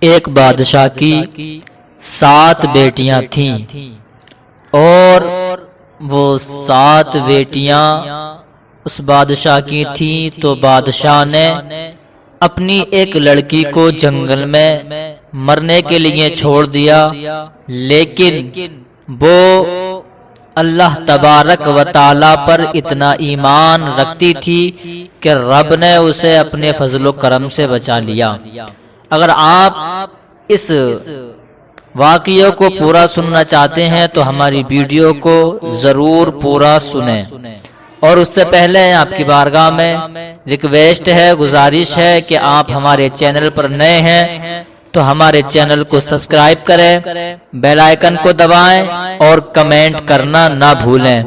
ایک بادشاہ کی 7 بیٹیاں تھیں اور وہ 7 بیٹیاں اس بادشاہ کی تھیں، تو بادشاہ نے اپنی ایک لڑکی کو جنگل میں مرنے کے لیے چھوڑ دیا، لیکن وہ اللہ تبارک و تعالی پر اتنا ایمان رکھتی تھی کہ رب نے اسے اپنے فضل و کرم سے بچا لیا۔ اگر آپ اس واقعے کو پورا سننا چاہتے ہیں تو ہماری ویڈیو کو ضرور پورا سنیں، اور اس سے پہلے آپ کی بارگاہ میں ریکویسٹ ہے، گزارش ہے کہ آپ ہمارے چینل پر نئے ہیں تو ہمارے چینل کو سبسکرائب کریں، بیل آئیکن کو دبائیں اور کمنٹ کرنا نہ بھولیں،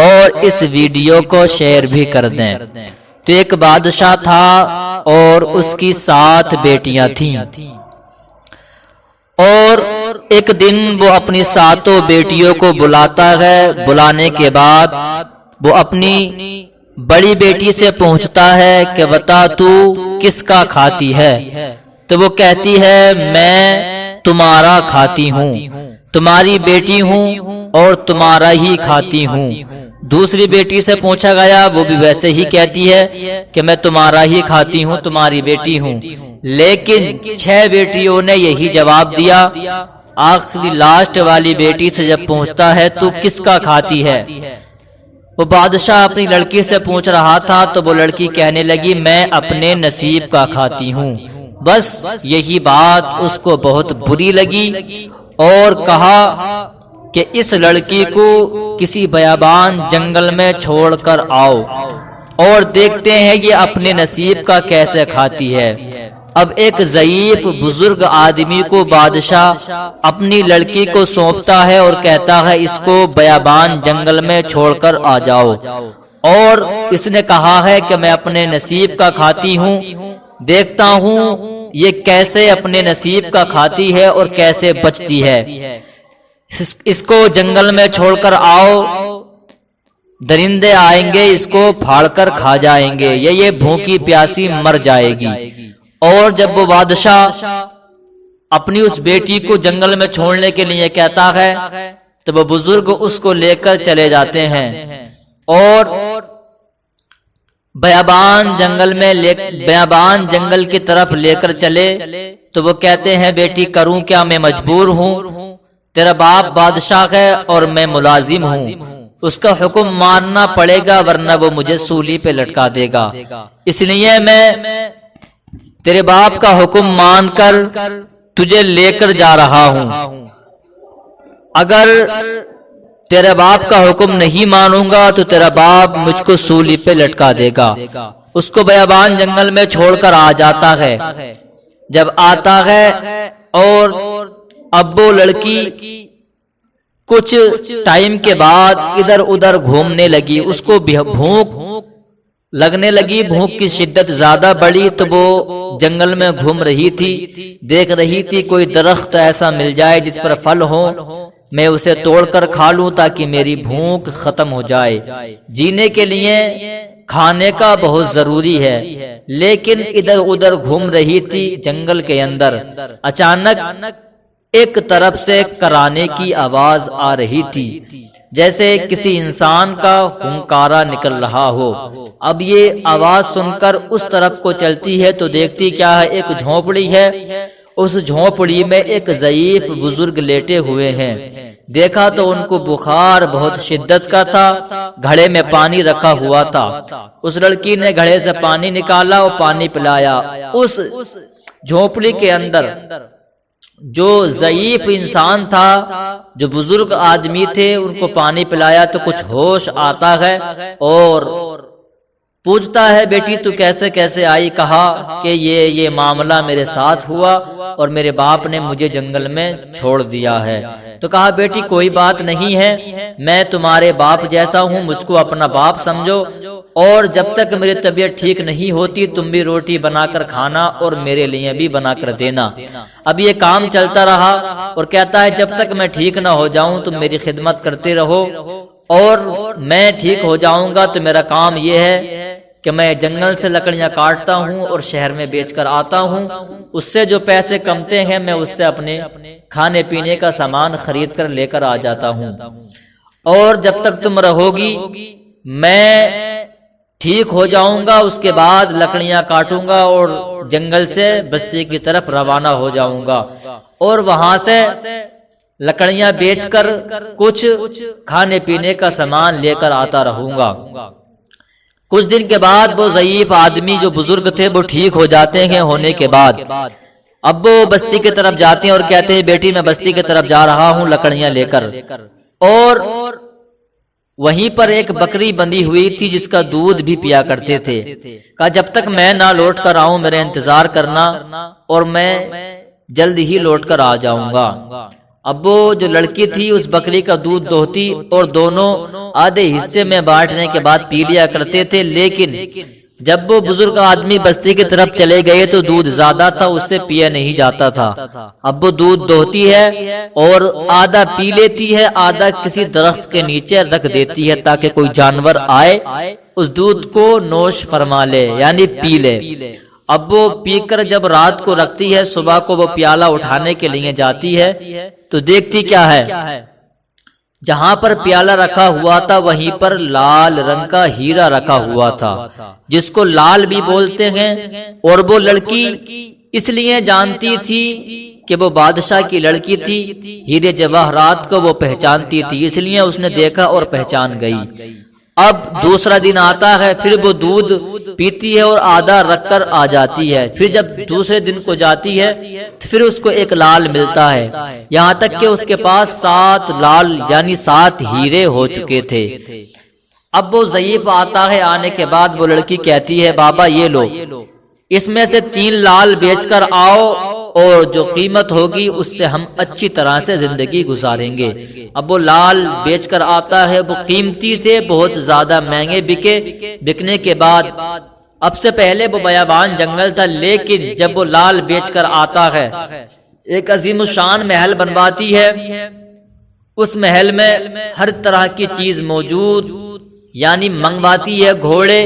اور اس ویڈیو کو شیئر بھی کر دیں۔ تو ایک بادشاہ تھا اور اس کی 7 بیٹیاں تھیں، اور ایک دن وہ اپنی 7 بیٹیوں کو بلاتا ہے۔ بلانے کے بعد وہ اپنی بڑی بیٹی سے پوچھتا ہے کہ بتا تو کس کا کھاتی ہے؟ تو وہ کہتی ہے میں تمہارا کھاتی ہوں، تمہاری بیٹی ہوں اور تمہارا ہی کھاتی ہوں۔ دوسری بیٹی سے پوچھا گیا، وہ بھی ویسے ہی کہتی ہے کہ میں تمہارا ہی کھاتی ہوں، تمہاری بیٹی ہوں، لیکن 6 بیٹیوں نے یہی جواب دیا۔ آخری لاسٹ والی بیٹی سے جب پوچھتا ہے تو کس کا کھاتی ہے؟ وہ بادشاہ اپنی لڑکی سے پوچھ رہا تھا تو وہ لڑکی کہنے لگی میں اپنے نصیب کا کھاتی ہوں۔ بس یہی بات اس کو بہت بری لگی اور کہا کہ اس لڑکی کو کسی بیابان جنگل میں چھوڑ کر آؤ اور دیکھتے ہیں یہ اپنے نصیب کا کیسے کھاتی ہے۔ اب ایک ضعیف بزرگ آدمی کو بادشاہ اپنی لڑکی کو سونپتا ہے اور کہتا ہے اس کو بیابان جنگل میں چھوڑ کر آ جاؤ، اور اس نے کہا ہے کہ میں اپنے نصیب کا کھاتی ہوں، دیکھتا ہوں یہ کیسے اپنے نصیب کا کھاتی ہے اور کیسے بچتی ہے۔ اس کو جنگل میں چھوڑ کر آؤ، درندے آئیں گے اس کو پھاڑ کر کھا جائیں گے، یہ بھوکی پیاسی مر جائے گی۔ اور جب وہ بادشاہ اپنی اس بیٹی کو جنگل میں چھوڑنے کے لیے کہتا ہے تو وہ بزرگ اس کو لے کر چلے جاتے ہیں اور بیابان جنگل کی طرف لے کر چلے تو وہ کہتے ہیں بیٹی کروں کیا، میں مجبور ہوں، تیرا باپ بادشاہ ہے اور میں ملازم ہوں، اس کا حکم ماننا پڑے گا ورنہ وہ مجھے سولی پہ لٹکا دے گا، اس لیے میں تیرے باپ کا حکم مان کر تجھے لے کر جا رہا ہوں۔ اگر تیرے باپ کا حکم نہیں مانوں گا تو تیرا باپ مجھ کو سولی پہ لٹکا دے گا۔ اس کو بیابان جنگل میں چھوڑ کر آ جاتا ہے۔ جب آتا ہے اور اب وہ لڑکی کچھ ٹائم کے بعد ادھر ادھر گھومنے لگی، اس کو بھوک لگنے لگی، بھوک کی شدت زیادہ بڑھی تو وہ جنگل میں گھوم رہی تھی، دیکھ رہی تھی کوئی درخت ایسا مل جائے جس پر پھل ہو، میں اسے توڑ کر کھا لوں تاکہ میری بھوک ختم ہو جائے۔ جینے کے لیے کھانے کا بہت ضروری ہے، لیکن ادھر ادھر گھوم رہی تھی جنگل کے اندر، اچانک ایک طرف سے کرانے کی آواز آ رہی تھی، جیسے کسی انسان کا ہنکارا نکل رہا ہو۔ اب یہ آواز سن کر اس طرف کو چلتی ہے تو دیکھتی کیا ہے، ایک جھونپڑی ہے، اس جھونپڑی میں ایک ضعیف بزرگ لیٹے ہوئے ہیں۔ دیکھا تو ان کو بخار بہت شدت کا تھا، گھڑے میں پانی رکھا ہوا تھا، اس لڑکی نے گھڑے سے پانی نکالا اور پانی پلایا۔ اس جھونپڑی کے اندر جو ضعیف انسان تھا، جو بزرگ آدمی تھے، ان کو پانی پلایا تو کچھ ہوش آتا ہے اور پوچھتا ہے بیٹی تو کیسے آئی؟ کہا کہ یہ معاملہ میرے ساتھ ہوا اور میرے باپ نے مجھے جنگل میں چھوڑ دیا ہے۔ تو کہا بیٹی کوئی بات نہیں ہے، میں تمہارے باپ جیسا ہوں، مجھ کو اپنا باپ سمجھو، اور جب تک میری طبیعت ٹھیک نہیں ہوتی تم بھی روٹی بنا کر کھانا اور میرے لیے بھی بنا کر دینا۔ اب یہ کام چلتا رہا اور کہتا ہے جب تک میں ٹھیک نہ ہو جاؤں تم میری خدمت کرتے رہو، اور میں ٹھیک ہو جاؤں گا تو میرا کام یہ ہے کہ میں جنگل سے لکڑیاں کاٹتا ہوں اور شہر میں بیچ کر آتا ہوں، اس سے جو پیسے کمتے ہیں میں اس سے اپنے کھانے پینے کا سامان خرید کر لے کر آ جاتا ہوں، اور جب تک تم رہو گی میں ٹھیک ہو جاؤں گا، اس کے بعد لکڑیاں کاٹوں گا اور جنگل سے بستی کی طرف روانہ ہو جاؤں گا، اور وہاں سے لکڑیاں بیچ کر کچھ کھانے پینے کا سامان لے کر آتا رہوں گا۔ کچھ دن کے بعد وہ ضعیف آدمی جو بزرگ تھے وہ ٹھیک ہو جاتے ہیں، ہونے کے بعد اب وہ بستی کی طرف جاتے ہیں اور کہتے ہیں بیٹی میں بستی کی طرف جا رہا ہوں لکڑیاں لے کر، اور وہیں پر ایک بکری بندھی ہوئی تھی جس کا دودھ بھی پیا کرتے تھے۔ کہا جب تک میں نہ لوٹ کر آؤں میرا انتظار کرنا اور میں جلد ہی لوٹ کر آ جاؤں گا۔ اب وہ جو لڑکی تھی اس بکری کا دودھ دوہتی اور دونوں آدھے حصے میں بانٹنے کے بعد پی لیا کرتے تھے، لیکن جب وہ بزرگ آدمی بستی کی طرف چلے گئے تو دودھ زیادہ تھا، اس سے پیا نہیں جاتا تھا۔ اب وہ دودھ دوہتی ہے اور آدھا پی لیتی ہے، آدھا کسی درخت کے نیچے رکھ دیتی ہے تاکہ کوئی جانور آئے اس دودھ کو نوش فرما لے، یعنی پی لے۔ اب وہ پی کر جب رات کو رکھتی ہے، صبح کو وہ پیالہ اٹھانے کے لیے جاتی ہے تو دیکھتی کیا ہے، جہاں پر پیالہ رکھا ہوا تھا وہیں پر لال رنگ کا ہیرا رکھا ہوا تھا، جس کو لال بھی بولتے ہیں، اور وہ لڑکی اس لیے جانتی تھی کہ وہ بادشاہ کی لڑکی تھی، ہیرے جواہرات کو وہ پہچانتی تھی، اس لیے اس نے دیکھا اور پہچان گئی۔ اب دوسرا دن آتا ہے، پھر وہ دودھ پیتی ہے اور آدھا رکھ کر آ جاتی ہے، پھر جب دوسرے دن کو جاتی ہے تو پھر اس کو ایک لال ملتا ہے، یہاں تک کہ اس کے پاس 7 لال یعنی 7 ہیرے ہو چکے تھے۔ اب وہ ضعیف آتا ہے، آنے کے بعد وہ لڑکی کہتی ہے بابا یہ لو، اس میں سے 3 لال بیچ کر آؤ اور جو قیمت ہوگی اس سے ہم اچھی طرح سے زندگی گزاریں گے۔ اب وہ لال بیچ کر آتا ہے، وہ قیمتی تھے، بہت زیادہ مہنگے بکے، بکنے کے بعد اب سے پہلے وہ بیابان جنگل تھا، لیکن جب وہ لال بیچ کر آتا ہے ایک عظیم الشان محل بنواتی ہے، اس محل میں ہر طرح کی چیز موجود، یعنی منگواتی ہے، گھوڑے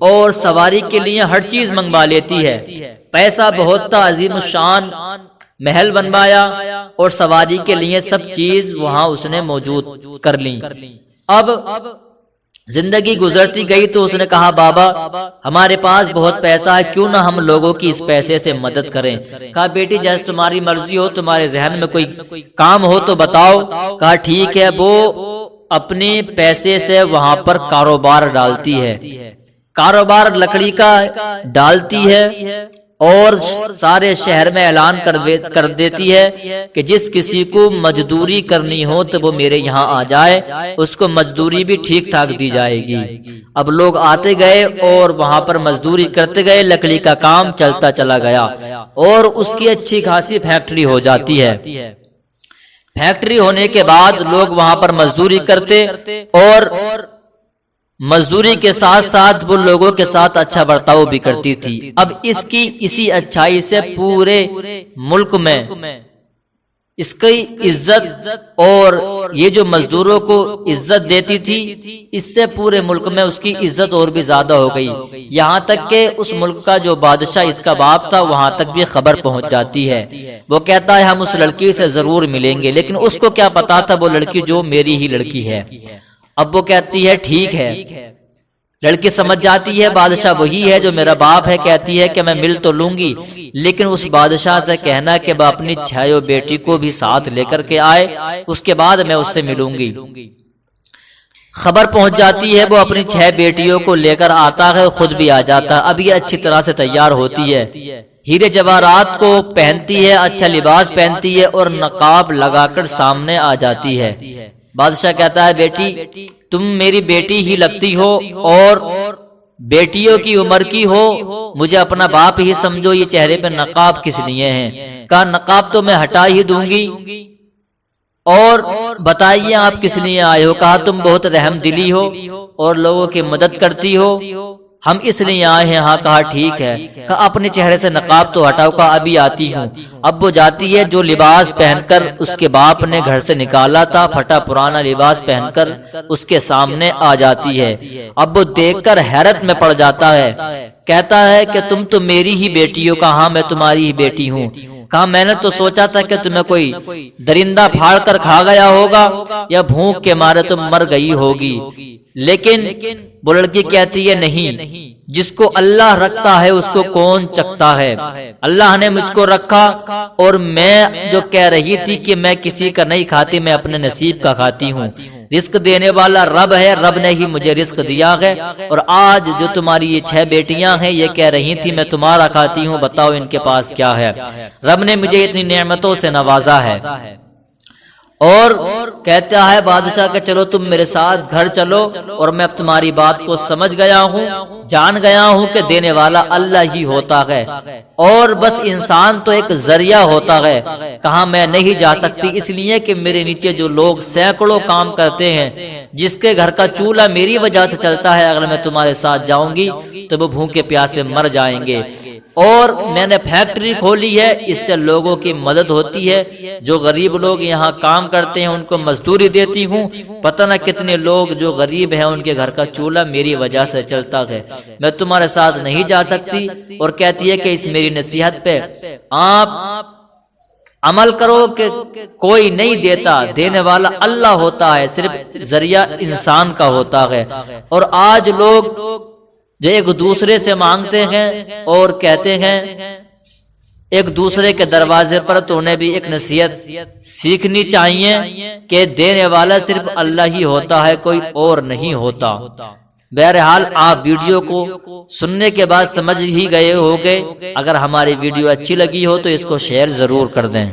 اور سواری کے لیے ہر چیز منگوا لیتی ہے، پیسہ بہت تھا، عظیم الشان محل بنوایا اور سواری کے لیے سب چیز وہاں اس نے موجود کر لی۔ اب زندگی گزرتی گئی تو اس نے کہا بابا ہمارے پاس بہت پیسہ ہے، کیوں نہ ہم لوگوں کی اس پیسے سے مدد کریں۔ کہا بیٹی جیسے تمہاری مرضی ہو، تمہارے ذہن میں کوئی کام ہو تو بتاؤ۔ کہا ٹھیک ہے، وہ اپنے پیسے سے وہاں پر کاروبار ڈالتی ہے، کاروبار لکڑی کا ڈالتی ہے اور سارے شہر میں اعلان کر دیتی ہے کہ جس کسی کو مزدوری کرنی ہو تو وہ میرے یہاں آ جائے، اس کو مزدوری بھی ٹھیک ٹھاک دی جائے گی۔ اب لوگ آتے گئے اور وہاں پر مزدوری کرتے گئے، لکڑی کا کام چلتا چلا گیا اور اس کی اچھی خاصی فیکٹری ہو جاتی ہے۔ فیکٹری ہونے کے بعد لوگ وہاں پر مزدوری کرتے اور مزدوری کے ساتھ ساتھ وہ لوگوں کے ساتھ اچھا برتاؤ بھی کرتی تھی۔ اب اس کی اسی اچھائی سے پورے ملک میں اس کی عزت، اور یہ جو مزدوروں کو عزت دیتی تھی اس سے پورے ملک میں اس کی عزت اور بھی زیادہ ہو گئی، یہاں تک کہ اس ملک کا جو بادشاہ اس کا باپ تھا وہاں تک بھی خبر پہنچ جاتی ہے۔ وہ کہتا ہے ہم اس لڑکی سے ضرور ملیں گے، لیکن اس کو کیا پتا تھا وہ لڑکی جو میری ہی لڑکی ہے۔ اب وہ کہتی ہے ٹھیک ہے، لڑکی سمجھ جاتی ہے بادشاہ وہی ہے جو میرا باپ ہے، کہتی ہے کہ میں مل تو لوں گی، لیکن اس بادشاہ سے کہنا کہ وہ اپنی 6 بیٹی کو بھی ساتھ لے کر کے آئے، اس کے بعد میں اس سے ملوں گی۔ خبر پہنچ جاتی ہے، وہ اپنی 6 بیٹیوں کو لے کر آتا ہے، خود بھی آ جاتا ہے۔ اب یہ اچھی طرح سے تیار ہوتی ہے، ہیرے جواہرات کو پہنتی ہے، اچھا لباس پہنتی ہے اور نقاب لگا کر سامنے آ جاتی ہے۔ بادشاہ کہتا ہے بیٹی تم میری بیٹی ہی لگتی ہو اور بیٹیوں کی عمر کی ہو، مجھے اپنا باپ ہی سمجھو، یہ چہرے پہ نقاب کس لیے ہیں؟ کہا نقاب تو میں ہٹا ہی دوں گی، اور بتائیے آپ کس لیے آئے ہو؟ کہا تم بہت رحم دلی ہو اور لوگوں کی مدد کرتی ہو، ہم اس لیے آئے ہیں۔ ہاں کہا ٹھیک ہے۔ کہا اپنے چہرے سے نقاب تو ہٹاؤ۔ کہا ابھی آتی ہوں۔ اب وہ جاتی ہے، جو لباس پہن کر اس کے باپ نے گھر سے نکالا تھا، پھٹا پرانا لباس پہن کر اس کے سامنے آ جاتی ہے۔ اب وہ دیکھ کر حیرت میں پڑ جاتا ہے، کہتا ہے کہ تم تو میری ہی بیٹی ہو۔ کہا ہاں میں تمہاری ہی بیٹی ہوں۔ کہا میں نے تو سوچا تھا کہ تمہیں کوئی درندہ پھاڑ کر کھا گیا ہوگا یا بھوک کے مارے تم مر گئی ہوگی، لیکن وہ لڑکی کہتی ہے نہیں، جس کو اللہ رکھتا ہے اس کو کون چکتا ہے؟ اللہ نے مجھ کو رکھا، اور میں جو کہہ رہی تھی کہ میں کسی کا نہیں کھاتی، میں اپنے نصیب کا کھاتی ہوں۔ رزق دینے والا رب ہے، رب نے ہی مجھے رزق دیا ہے۔ اور آج جو تمہاری یہ 6 بیٹیاں ہیں، یہ کہہ رہی تھی میں تمہارا کھاتی ہوں، بتاؤ ان کے پاس کیا ہے؟ رب نے مجھے اتنی نعمتوں سے نوازا ہے۔ اور کہتا ہے بادشاہ کہ چلو تم میرے ساتھ گھر چلو، اور میں اب تمہاری بات کو سمجھ گیا ہوں، جان گیا ہوں کہ دینے والا اللہ ہی ہوتا ہے، اور بس انسان تو ایک ذریعہ ہوتا ہے۔ کہاں میں نہیں جا سکتی، اس لیے کہ میرے نیچے جو لوگ سینکڑوں کام کرتے ہیں، جس کے گھر کا چولہا میری وجہ سے چلتا ہے، اگر میں تمہارے ساتھ جاؤں گی تو وہ بھوکے پیاسے مر جائیں گے۔ اور میں نے فیکٹری کھولی ہے، اس سے لوگوں کی مدد ہوتی ہے، جو غریب لوگ یہاں کام کرتے ہیں ان کو مزدوری دیتی ہوں، پتہ نہ کتنے لوگ جو غریب ہیں ان کے گھر کا چولہا میری وجہ سے چلتا ہے، میں تمہارے ساتھ نہیں جا سکتی۔ اور کہتی ہے کہ اس میری نصیحت پہ آپ عمل کرو کہ کوئی نہیں دیتا، دینے والا اللہ ہوتا ہے، صرف ذریعہ انسان کا ہوتا ہے۔ اور آج لوگ جو ایک دوسرے سے مانگتے ہیں اور کہتے ہیں ایک دوسرے کے دروازے پر، تو انہیں بھی ایک نصیحت سیکھنی چاہیے کہ دینے والا صرف اللہ ہی ہوتا ہے، کوئی اور نہیں ہوتا۔ بہرحال آپ ویڈیو کو سننے کے بعد سمجھ ہی گئے ہوگے، اگر ہماری ویڈیو اچھی لگی ہو تو اس کو شیئر ضرور کر دیں۔